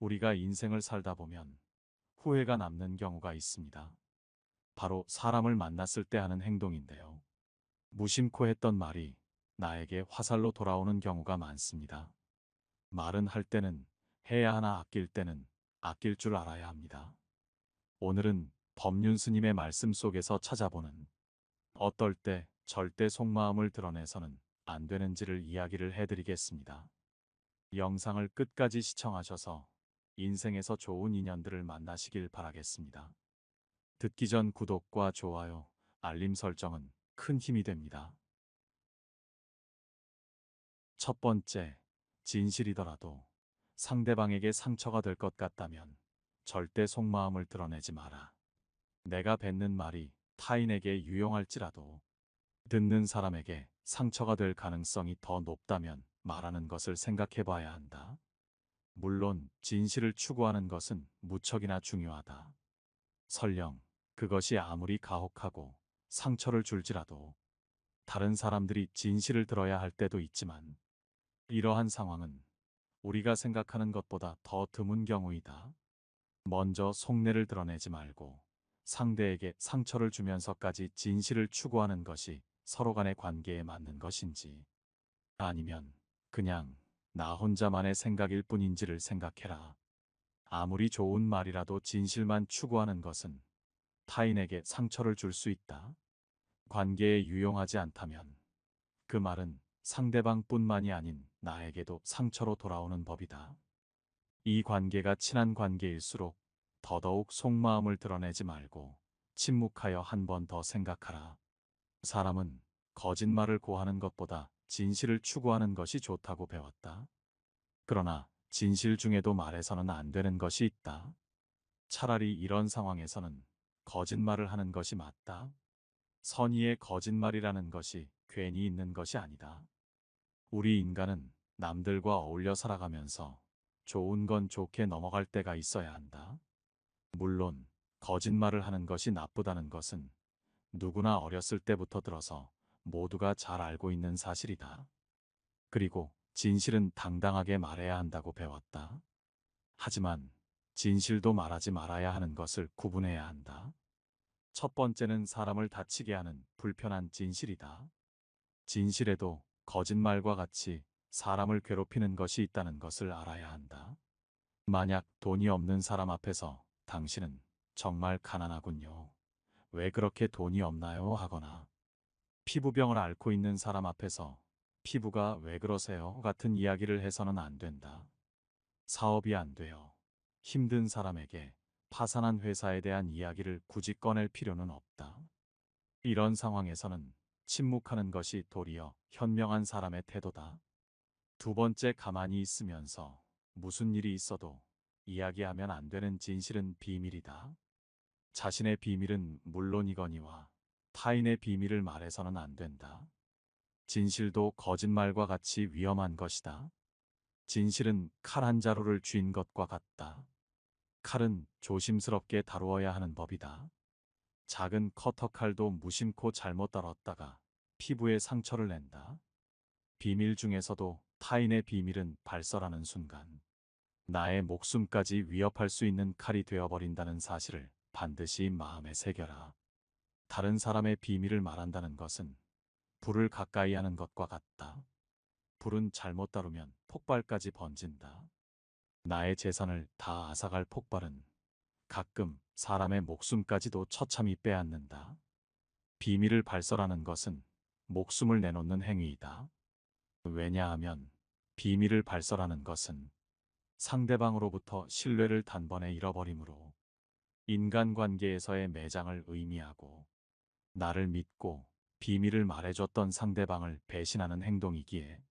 우리가 인생을 살다 보면 후회가 남는 경우가 있습니다. 바로 사람을 만났을 때 하는 행동인데요. 무심코 했던 말이 나에게 화살로 돌아오는 경우가 많습니다. 말은 할 때는 해야 하나 아낄 때는 아낄 줄 알아야 합니다. 오늘은 법륜 스님의 말씀 속에서 찾아보는 어떨 때 절대 속마음을 드러내서는 안 되는지를 이야기를 해드리겠습니다. 영상을 끝까지 시청하셔서 인생에서 좋은 인연들을 만나시길 바라겠습니다. 듣기 전 구독과 좋아요, 알림 설정은 큰 힘이 됩니다. 첫 번째, 진실이더라도 상대방에게 상처가 될 것 같다면 절대 속마음을 드러내지 마라. 내가 뱉는 말이 타인에게 유용할지라도 듣는 사람에게 상처가 될 가능성이 더 높다면 말하는 것을 생각해 봐야 한다. 물론 진실을 추구하는 것은 무척이나 중요하다. 설령 그것이 아무리 가혹하고 상처를 줄지라도 다른 사람들이 진실을 들어야 할 때도 있지만 이러한 상황은 우리가 생각하는 것보다 더 드문 경우이다. 먼저 속내를 드러내지 말고 상대에게 상처를 주면서까지 진실을 추구하는 것이 서로 간의 관계에 맞는 것인지 아니면 그냥 나 혼자만의 생각일 뿐인지를 생각해라. 아무리 좋은 말이라도 진실만 추구하는 것은 타인에게 상처를 줄 수 있다. 관계에 유용하지 않다면 그 말은 상대방뿐만이 아닌 나에게도 상처로 돌아오는 법이다. 이 관계가 친한 관계일수록 더더욱 속마음을 드러내지 말고 침묵하여 한 번 더 생각하라. 사람은 거짓말을 고하는 것보다 진실을 추구하는 것이 좋다고 배웠다. 그러나 진실 중에도 말해서는 안 되는 것이 있다. 차라리 이런 상황에서는 거짓말을 하는 것이 맞다. 선의의 거짓말이라는 것이 괜히 있는 것이 아니다. 우리 인간은 남들과 어울려 살아가면서 좋은 건 좋게 넘어갈 때가 있어야 한다. 물론 거짓말을 하는 것이 나쁘다는 것은 누구나 어렸을 때부터 들어서 모두가 잘 알고 있는 사실이다. 그리고 진실은 당당하게 말해야 한다고 배웠다. 하지만 진실도 말하지 말아야 하는 것을 구분해야 한다. 첫 번째는 사람을 다치게 하는 불편한 진실이다. 진실에도 거짓말과 같이 사람을 괴롭히는 것이 있다는 것을 알아야 한다. 만약 돈이 없는 사람 앞에서 당신은 정말 가난하군요. 왜 그렇게 돈이 없나요? 하거나 피부병을 앓고 있는 사람 앞에서 피부가 왜 그러세요? 같은 이야기를 해서는 안 된다. 사업이 안 돼요. 힘든 사람에게 파산한 회사에 대한 이야기를 굳이 꺼낼 필요는 없다. 이런 상황에서는 침묵하는 것이 도리어 현명한 사람의 태도다. 두 번째, 가만히 있으면서 무슨 일이 있어도 이야기하면 안 되는 진실은 비밀이다. 자신의 비밀은 물론이거니와 타인의 비밀을 말해서는 안 된다. 진실도 거짓말과 같이 위험한 것이다. 진실은 칼 한 자루를 쥔 것과 같다. 칼은 조심스럽게 다루어야 하는 법이다. 작은 커터칼도 무심코 잘못 다뤘다가 피부에 상처를 낸다. 비밀 중에서도 타인의 비밀은 발설하는 순간 나의 목숨까지 위협할 수 있는 칼이 되어버린다는 사실을 반드시 마음에 새겨라. 다른 사람의 비밀을 말한다는 것은 불을 가까이 하는 것과 같다. 불은 잘못 다루면 폭발까지 번진다. 나의 재산을 다 앗아갈 폭발은 가끔 사람의 목숨까지도 처참히 빼앗는다. 비밀을 발설하는 것은 목숨을 내놓는 행위이다. 왜냐하면 비밀을 발설하는 것은 상대방으로부터 신뢰를 단번에 잃어버리므로 인간관계에서의 매장을 의미하고 나를 믿고 비밀을 말해줬던 상대방을 배신하는 행동이기에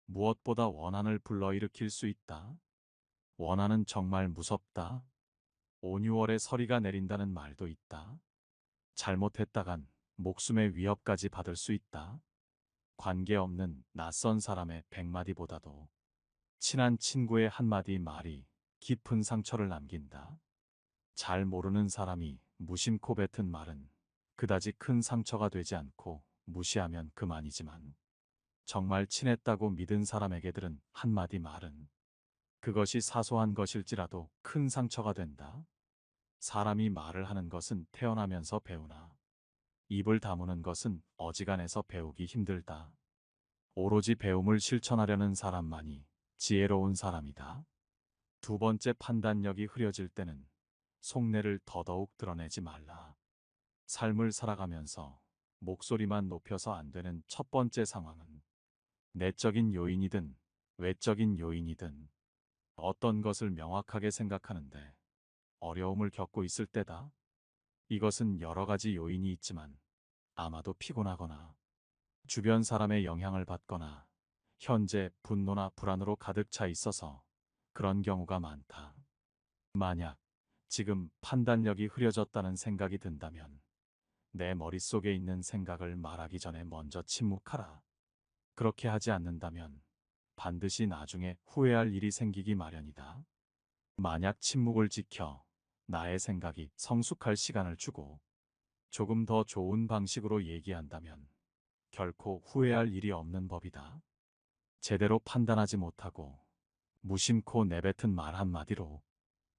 무엇보다 원한을 불러일으킬 수 있다. 원한은 정말 무섭다. 온유월에 서리가 내린다는 말도 있다. 잘못했다간 목숨의 위협까지 받을 수 있다. 관계없는 낯선 사람의 100마디보다도 친한 친구의 한마디 말이 깊은 상처를 남긴다. 잘 모르는 사람이 무심코 뱉은 말은 그다지 큰 상처가 되지 않고 무시하면 그만이지만 정말 친했다고 믿은 사람에게 들은 한마디 말은 그것이 사소한 것일지라도 큰 상처가 된다. 사람이 말을 하는 것은 태어나면서 배우나 입을 다무는 것은 어지간해서 배우기 힘들다. 오로지 배움을 실천하려는 사람만이 지혜로운 사람이다. 두 번째, 판단력이 흐려질 때는 속내를 더더욱 드러내지 말라. 삶을 살아가면서 목소리만 높여서 안 되는 첫 번째 상황은 내적인 요인이든 외적인 요인이든 어떤 것을 명확하게 생각하는데 어려움을 겪고 있을 때다. 이것은 여러 가지 요인이 있지만 아마도 피곤하거나 주변 사람의 영향을 받거나 현재 분노나 불안으로 가득 차 있어서 그런 경우가 많다. 만약 지금 판단력이 흐려졌다는 생각이 든다면 내 머릿속에 있는 생각을 말하기 전에 먼저 침묵하라. 그렇게 하지 않는다면 반드시 나중에 후회할 일이 생기기 마련이다. 만약 침묵을 지켜 나의 생각이 성숙할 시간을 주고 조금 더 좋은 방식으로 얘기한다면 결코 후회할 일이 없는 법이다. 제대로 판단하지 못하고 무심코 내뱉은 말 한마디로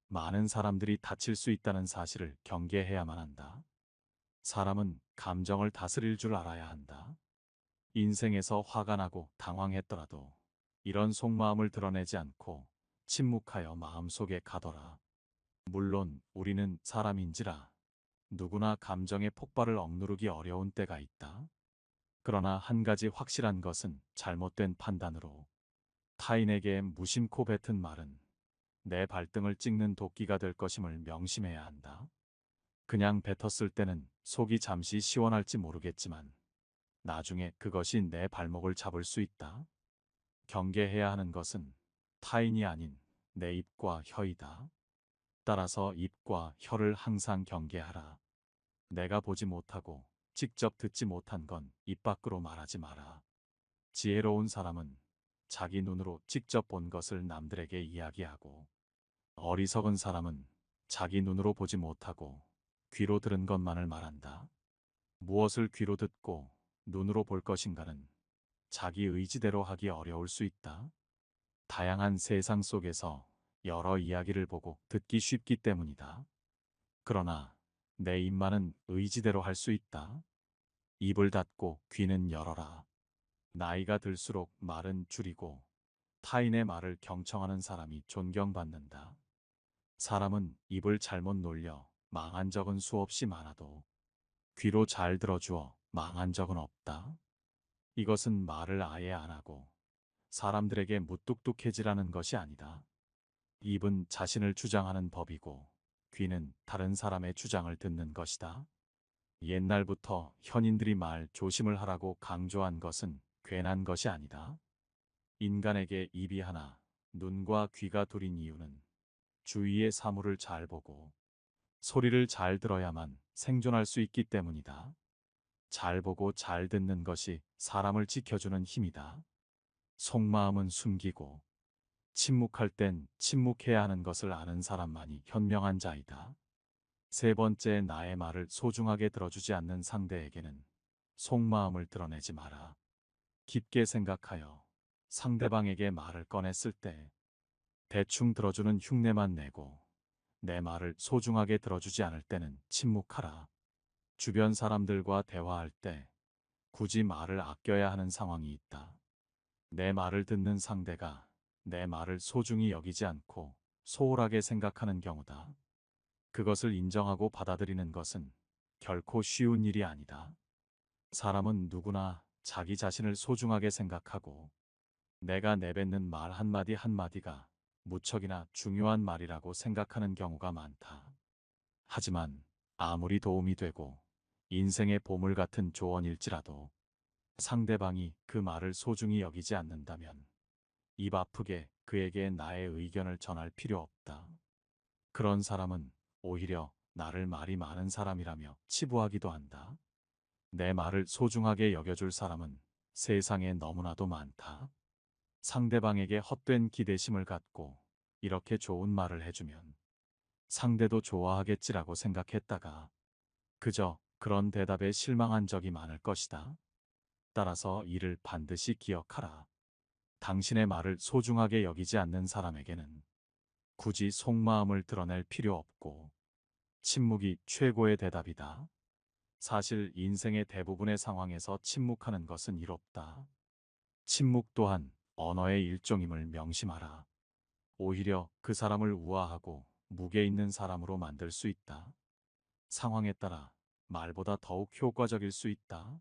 많은 사람들이 다칠 수 있다는 사실을 경계해야만 한다. 사람은 감정을 다스릴 줄 알아야 한다. 인생에서 화가 나고 당황했더라도 이런 속마음을 드러내지 않고 침묵하여 마음속에 가둬라. 물론 우리는 사람인지라 누구나 감정의 폭발을 억누르기 어려운 때가 있다. 그러나 한 가지 확실한 것은 잘못된 판단으로 타인에게 무심코 뱉은 말은 내 발등을 찍는 도끼가 될 것임을 명심해야 한다. 그냥 뱉었을 때는 속이 잠시 시원할지 모르겠지만 나중에 그것이 내 발목을 잡을 수 있다. 경계해야 하는 것은 타인이 아닌 내 입과 혀이다. 따라서 입과 혀를 항상 경계하라. 내가 보지 못하고 직접 듣지 못한 건 입 밖으로 말하지 마라. 지혜로운 사람은 자기 눈으로 직접 본 것을 남들에게 이야기하고 어리석은 사람은 자기 눈으로 보지 못하고 귀로 들은 것만을 말한다. 무엇을 귀로 듣고 눈으로 볼 것인가는 자기 의지대로 하기 어려울 수 있다. 다양한 세상 속에서 여러 이야기를 보고 듣기 쉽기 때문이다. 그러나 내 입만은 의지대로 할 수 있다. 입을 닫고 귀는 열어라. 나이가 들수록 말은 줄이고 타인의 말을 경청하는 사람이 존경받는다. 사람은 입을 잘못 놀려 망한 적은 수없이 많아도 귀로 잘 들어주어 망한 적은 없다. 이것은 말을 아예 안 하고 사람들에게 무뚝뚝해지라는 것이 아니다. 입은 자신을 주장하는 법이고 귀는 다른 사람의 주장을 듣는 것이다. 옛날부터 현인들이 말 조심을 하라고 강조한 것은 괜한 것이 아니다. 인간에게 입이 하나, 눈과 귀가 둘인 이유는 주위의 사물을 잘 보고 소리를 잘 들어야만 생존할 수 있기 때문이다. 잘 보고 잘 듣는 것이 사람을 지켜주는 힘이다. 속마음은 숨기고 침묵할 땐 침묵해야 하는 것을 아는 사람만이 현명한 자이다. 세 번째, 나의 말을 소중하게 들어주지 않는 상대에게는 속마음을 드러내지 마라. 깊게 생각하여 상대방에게 말을 꺼냈을 때 대충 들어주는 흉내만 내고 내 말을 소중하게 들어주지 않을 때는 침묵하라. 주변 사람들과 대화할 때 굳이 말을 아껴야 하는 상황이 있다. 내 말을 듣는 상대가 내 말을 소중히 여기지 않고 소홀하게 생각하는 경우다. 그것을 인정하고 받아들이는 것은 결코 쉬운 일이 아니다. 사람은 누구나 자기 자신을 소중하게 생각하고 내가 내뱉는 말 한마디 한마디가 무척이나 중요한 말이라고 생각하는 경우가 많다. 하지만 아무리 도움이 되고 인생의 보물 같은 조언일지라도 상대방이 그 말을 소중히 여기지 않는다면 입 아프게 그에게 나의 의견을 전할 필요 없다. 그런 사람은 오히려 나를 말이 많은 사람이라며 치부하기도 한다. 내 말을 소중하게 여겨줄 사람은 세상에 너무나도 많다. 상대방에게 헛된 기대심을 갖고 이렇게 좋은 말을 해주면 상대도 좋아하겠지라고 생각했다가 그저 그런 대답에 실망한 적이 많을 것이다. 따라서 이를 반드시 기억하라. 당신의 말을 소중하게 여기지 않는 사람에게는 굳이 속마음을 드러낼 필요 없고 침묵이 최고의 대답이다. 사실 인생의 대부분의 상황에서 침묵하는 것은 이롭다. 침묵 또한 언어의 일종임을 명심하라. 오히려 그 사람을 우아하고 무게 있는 사람으로 만들 수 있다. 상황에 따라 말보다 더욱 효과적일 수 있다.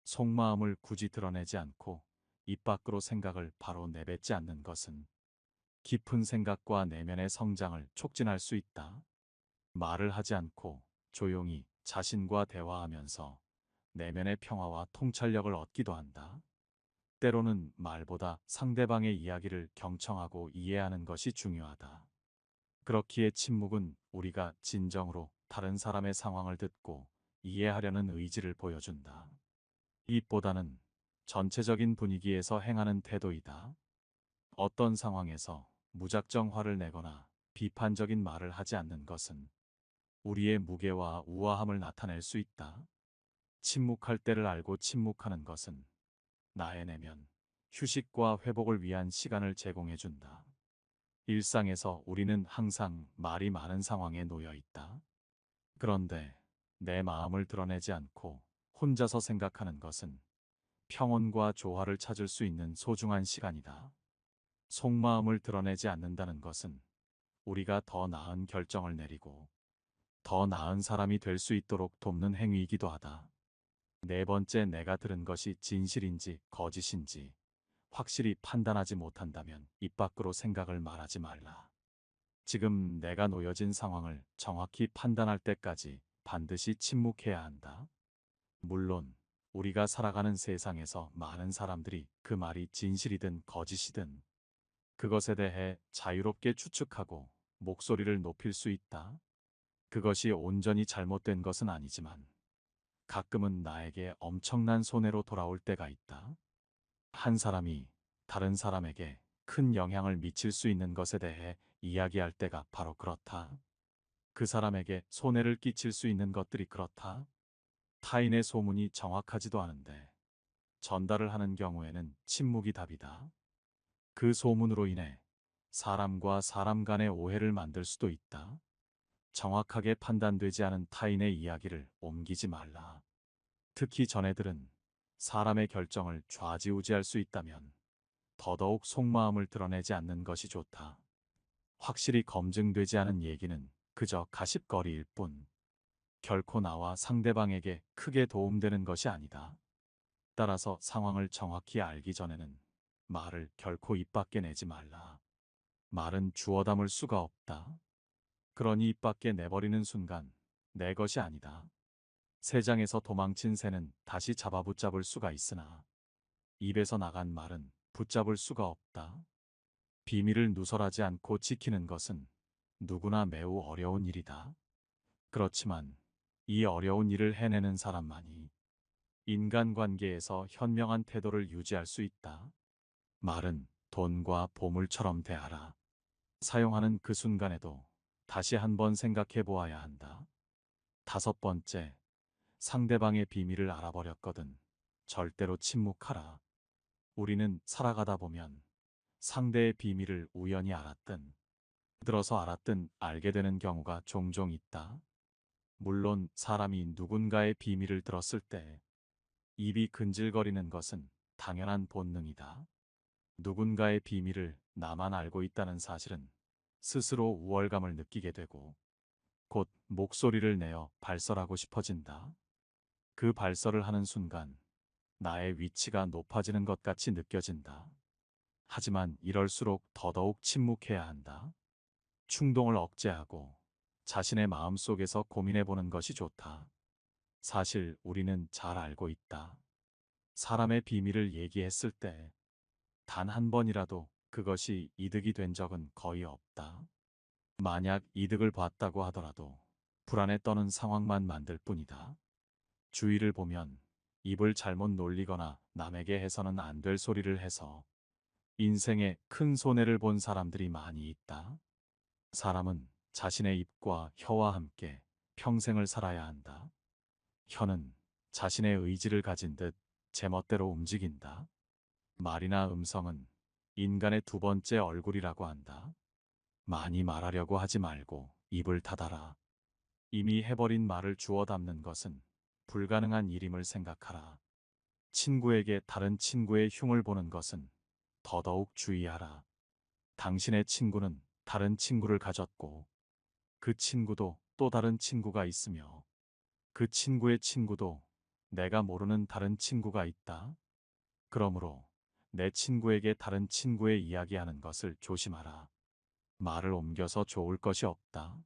속마음을 굳이 드러내지 않고 입 밖으로 생각을 바로 내뱉지 않는 것은 깊은 생각과 내면의 성장을 촉진할 수 있다. 말을 하지 않고 조용히 자신과 대화하면서 내면의 평화와 통찰력을 얻기도 한다. 때로는 말보다 상대방의 이야기를 경청하고 이해하는 것이 중요하다. 그렇기에 침묵은 우리가 진정으로 다른 사람의 상황을 듣고 이해하려는 의지를 보여준다. 입보다는 전체적인 분위기에서 행하는 태도이다. 어떤 상황에서 무작정 화를 내거나 비판적인 말을 하지 않는 것은 우리의 무게와 우아함을 나타낼 수 있다. 침묵할 때를 알고 침묵하는 것은 나의 내면, 휴식과 회복을 위한 시간을 제공해 준다. 일상에서 우리는 항상 말이 많은 상황에 놓여 있다. 그런데 내 마음을 드러내지 않고 혼자서 생각하는 것은 평온과 조화를 찾을 수 있는 소중한 시간이다. 속마음을 드러내지 않는다는 것은 우리가 더 나은 결정을 내리고 더 나은 사람이 될 수 있도록 돕는 행위이기도 하다. 네 번째, 내가 들은 것이 진실인지 거짓인지 확실히 판단하지 못한다면 입 밖으로 생각을 말하지 말라. 지금 내가 놓여진 상황을 정확히 판단할 때까지 반드시 침묵해야 한다. 물론 우리가 살아가는 세상에서 많은 사람들이 그 말이 진실이든 거짓이든 그것에 대해 자유롭게 추측하고 목소리를 높일 수 있다. 그것이 온전히 잘못된 것은 아니지만 가끔은 나에게 엄청난 손해로 돌아올 때가 있다. 한 사람이 다른 사람에게 큰 영향을 미칠 수 있는 것에 대해 이야기할 때가 바로 그렇다. 그 사람에게 손해를 끼칠 수 있는 것들이 그렇다. 타인의 소문이 정확하지도 않은데 전달을 하는 경우에는 침묵이 답이다. 그 소문으로 인해 사람과 사람 간의 오해를 만들 수도 있다. 정확하게 판단되지 않은 타인의 이야기를 옮기지 말라. 특히 전해들은 사람의 결정을 좌지우지할 수 있다면 더더욱 속마음을 드러내지 않는 것이 좋다. 확실히 검증되지 않은 얘기는 그저 가십거리일 뿐 결코 나와 상대방에게 크게 도움되는 것이 아니다. 따라서 상황을 정확히 알기 전에는 말을 결코 입 밖에 내지 말라. 말은 주워 담을 수가 없다. 그러니 입 밖에 내버리는 순간 내 것이 아니다. 새장에서 도망친 새는 다시 잡아붙잡을 수가 있으나 입에서 나간 말은 붙잡을 수가 없다. 비밀을 누설하지 않고 지키는 것은 누구나 매우 어려운 일이다. 그렇지만 이 어려운 일을 해내는 사람만이 인간관계에서 현명한 태도를 유지할 수 있다. 말은 돈과 보물처럼 대하라. 사용하는 그 순간에도 다시 한번 생각해 보아야 한다. 다섯 번째, 상대방의 비밀을 알아버렸거든 절대로 침묵하라. 우리는 살아가다 보면 상대의 비밀을 우연히 알았든 들어서 알았든 알게 되는 경우가 종종 있다. 물론 사람이 누군가의 비밀을 들었을 때 입이 근질거리는 것은 당연한 본능이다. 누군가의 비밀을 나만 알고 있다는 사실은 스스로 우월감을 느끼게 되고 곧 목소리를 내어 발설하고 싶어진다. 그 발설을 하는 순간 나의 위치가 높아지는 것 같이 느껴진다. 하지만 이럴수록 더더욱 침묵해야 한다. 충동을 억제하고 자신의 마음 속에서 고민해 보는 것이 좋다. 사실 우리는 잘 알고 있다. 사람의 비밀을 얘기했을 때 단 한 번이라도 그것이 이득이 된 적은 거의 없다. 만약 이득을 봤다고 하더라도 불안에 떠는 상황만 만들 뿐이다. 주위를 보면 입을 잘못 놀리거나 남에게 해서는 안 될 소리를 해서 인생에 큰 손해를 본 사람들이 많이 있다. 사람은 자신의 입과 혀와 함께 평생을 살아야 한다. 혀는 자신의 의지를 가진 듯 제멋대로 움직인다. 말이나 음성은 인간의 두 번째 얼굴이라고 한다. 많이 말하려고 하지 말고 입을 닫아라. 이미 해버린 말을 주워 담는 것은 불가능한 일임을 생각하라. 친구에게 다른 친구의 흉을 보는 것은 더더욱 주의하라. 당신의 친구는 다른 친구를 가졌고 그 친구도 또 다른 친구가 있으며 그 친구의 친구도 내가 모르는 다른 친구가 있다. 그러므로 내 친구에게 다른 친구의 이야기하는 것을 조심하라. 말을 옮겨서 좋을 것이 없다.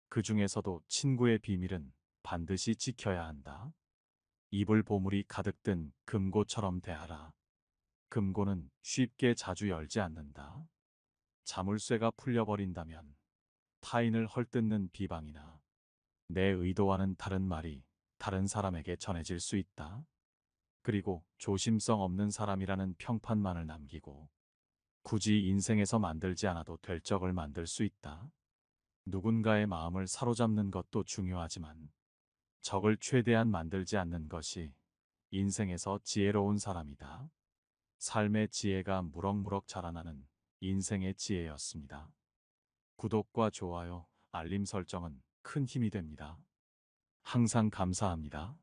그 중에서도 친구의 비밀은 반드시 지켜야 한다. 이불 보물이 가득 든 금고처럼 대하라. 금고는 쉽게 자주 열지 않는다. 자물쇠가 풀려버린다면 타인을 헐뜯는 비방이나 내 의도와는 다른 말이 다른 사람에게 전해질 수 있다. 그리고 조심성 없는 사람이라는 평판만을 남기고 굳이 인생에서 만들지 않아도 될 적을 만들 수 있다. 누군가의 마음을 사로잡는 것도 중요하지만 적을 최대한 만들지 않는 것이 인생에서 지혜로운 사람이다. 삶의 지혜가 무럭무럭 자라나는 인생의 지혜였습니다. 구독과 좋아요, 알림 설정은 큰 힘이 됩니다. 항상 감사합니다.